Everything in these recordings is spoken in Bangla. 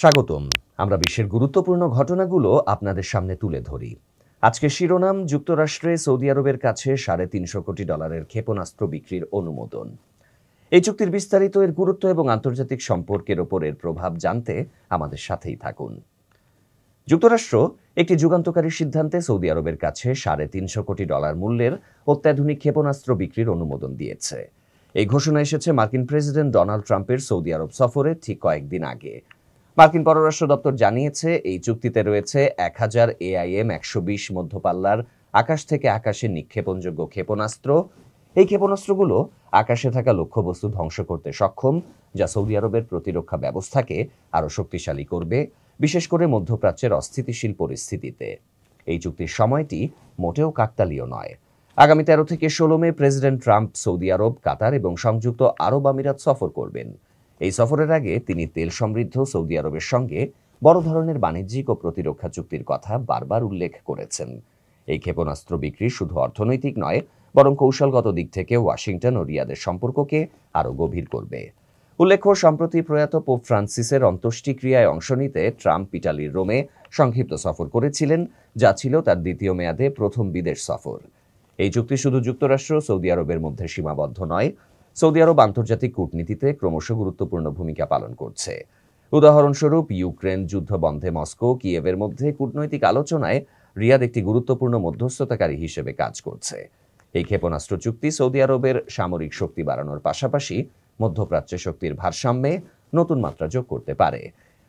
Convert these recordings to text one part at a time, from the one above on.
স্বাগতম। আমরা বিশ্বের গুরুত্বপূর্ণ ঘটনাগুলো আপনাদের সামনে তুলে ধরি। আজকে শিরোনাম, যুক্তরাষ্ট্রে সৌদি আরবের কাছে $350 কোটি ক্ষেপণাস্ত্র বিক্রির অনুমোদন। এই চুক্তির বিস্তারিত, এর গুরুত্ব এবং আন্তর্জাতিক সম্পর্কের ওপর এর প্রভাব জানতে আমাদের সাথেই থাকুন। যুক্তরাষ্ট্র একটি যুগান্তকারী সিদ্ধান্তে সৌদি আরবের কাছে $350 কোটি মূল্যের অত্যাধুনিক ক্ষেপণাস্ত্র বিক্রির অনুমোদন দিয়েছে। এই ঘোষণা এসেছে মার্কিন প্রেসিডেন্ট ডোনাল্ড ট্রাম্পের সৌদি আরব সফরে ঠিক কয়েকদিন আগে। মার্কিন পররাষ্ট্র দপ্তর জানিয়েছে, এই চুক্তিতে রয়েছে 1000 AIM-120 মধ্যপাল্লার আকাশ থেকে আকাশে নিক্ষেপণযোগ্য ক্ষেপণাস্ত্র। এই ক্ষেপণাস্ত্রগুলো আকাশে থাকা লক্ষ্যবস্তু ধ্বংস করতে সক্ষম, যা সৌদি আরবের প্রতিরক্ষা ব্যবস্থাকে আরও শক্তিশালী করবে, বিশেষ করে মধ্যপ্রাচ্যের অস্থিতিশীল পরিস্থিতিতে। এই চুক্তির সময়টি মোটেও কাকতালীয় নয়। আগামী 13 থেকে 16 মে প্রেসিডেন্ট ট্রাম্প সৌদি আরব, কাতার এবং সংযুক্ত আরব আমিরাত সফর করবেন। এই সফরের আগে তিনি তেল সমৃদ্ধ সৌদি আরবের সঙ্গে বড় ধরনের বাণিজ্যিক ও প্রতিরক্ষা চুক্তির কথা বারবার উল্লেখ করেছেন। এই ক্ষেপণাস্ত্র বিক্রি শুধু অর্থনৈতিক নয়, বরং কৌশলগত দিক থেকে ওয়াশিংটন ও রিয়াদের সম্পর্ককে আরও গভীর করবে। উল্লেখ্য, সম্প্রতি প্রয়াত পোপ ফ্রান্সিসের অন্ত্যেষ্টিক্রিয়ায় অংশ নিতে ট্রাম্প ইটালির রোমে সংক্ষিপ্ত সফর করেছিলেন, যা ছিল তার দ্বিতীয় মেয়াদে প্রথম বিদেশ সফর। এই চুক্তি শুধু যুক্তরাষ্ট্র সৌদি আরবের মধ্যে সীমাবদ্ধ নয়, সৌদি আরব আন্তর্জাতিক কূটনীতিতে ক্রমশ গুরুত্বপূর্ণ ভূমিকা পালন করছে। উদাহরণস্বরূপ, ইউক্রেন যুদ্ধ বন্ধে মস্কো কিয়েভের মধ্যে কূটনৈতিক আলোচনায় রিয়াদ একটি গুরুত্বপূর্ণ মধ্যস্থতাকারী হিসেবে কাজ করছে। এই ক্ষেপণাস্ত্র চুক্তি সৌদি আরবের সামরিক শক্তি বাড়ানোর পাশাপাশি মধ্যপ্রাচ্যে শক্তির ভারসাম্যে নতুন মাত্রা যোগ করতে পারে।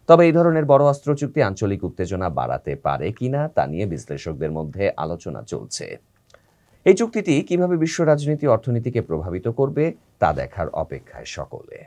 তবে এই ধরনের বড় অস্ত্র চুক্তি আঞ্চলিক উত্তেজনা বাড়াতে পারে কিনা তা নিয়ে বিশ্লেষকদের মধ্যে আলোচনা চলছে। এই চুক্তিটি কিভাবে বিশ্ব রাজনীতি অর্থনীতিকে প্রভাবিত করবে তা দেখার অপেক্ষায় সকলে।